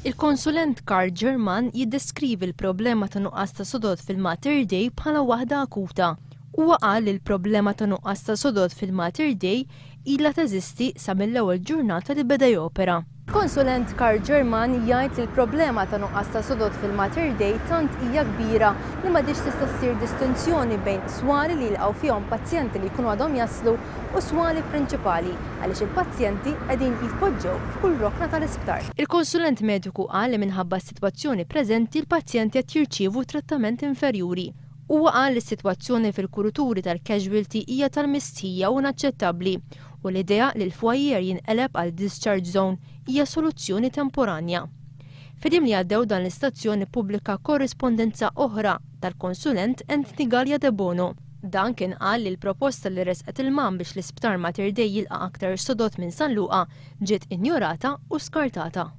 Il-konsulent Karl Ġerman jiddeskrivi l-problema ta' nuqqas ta' sodod fil-Mater Dei bħala waħda akuta. Huwa qal li l-problema ta' nuqqas ta' sodod fil-Mater Dei ilha teżisti sa mill-ewwel ġurnata li beda jopera. Konsulent Karl Ġerman jgħid li l-problema ta' nuqqas ta' sodod fil-Mater Dei tant hija kbira li m'għadix tista' ssir distinzjoni bejn swali li jilqgħu fihom pazjenti li jkunu għadhom jaslu u swali prinċipali għaliex il-pazjenti qegħdin jitpoġġew f'kull rokna tal-isptar. Il-konsulent mediku qal li minħabba s-sitwazzjoni preżenti l-pazjenti qed jirċievu trattament inferjuri. Huwa qal li s-sitwazzjoni fil-kuraturi tal-casualty hija tal-mistħija u inaċċettabbli u l-idea li l-fwajjer jinqeleb għal discharge zone hija soluzzjoni temporanja. Fidiem li għaddew dan l-istazzjoni pubblika korrispondenza oħra tal-konsulent Anthony Gallia de Bono. Dan kien qal li l-proposta li resqet il-mam biex l-isptar Mater Dei jilqa' aktar sodod minn San Luqa ġiet injorata u skartata.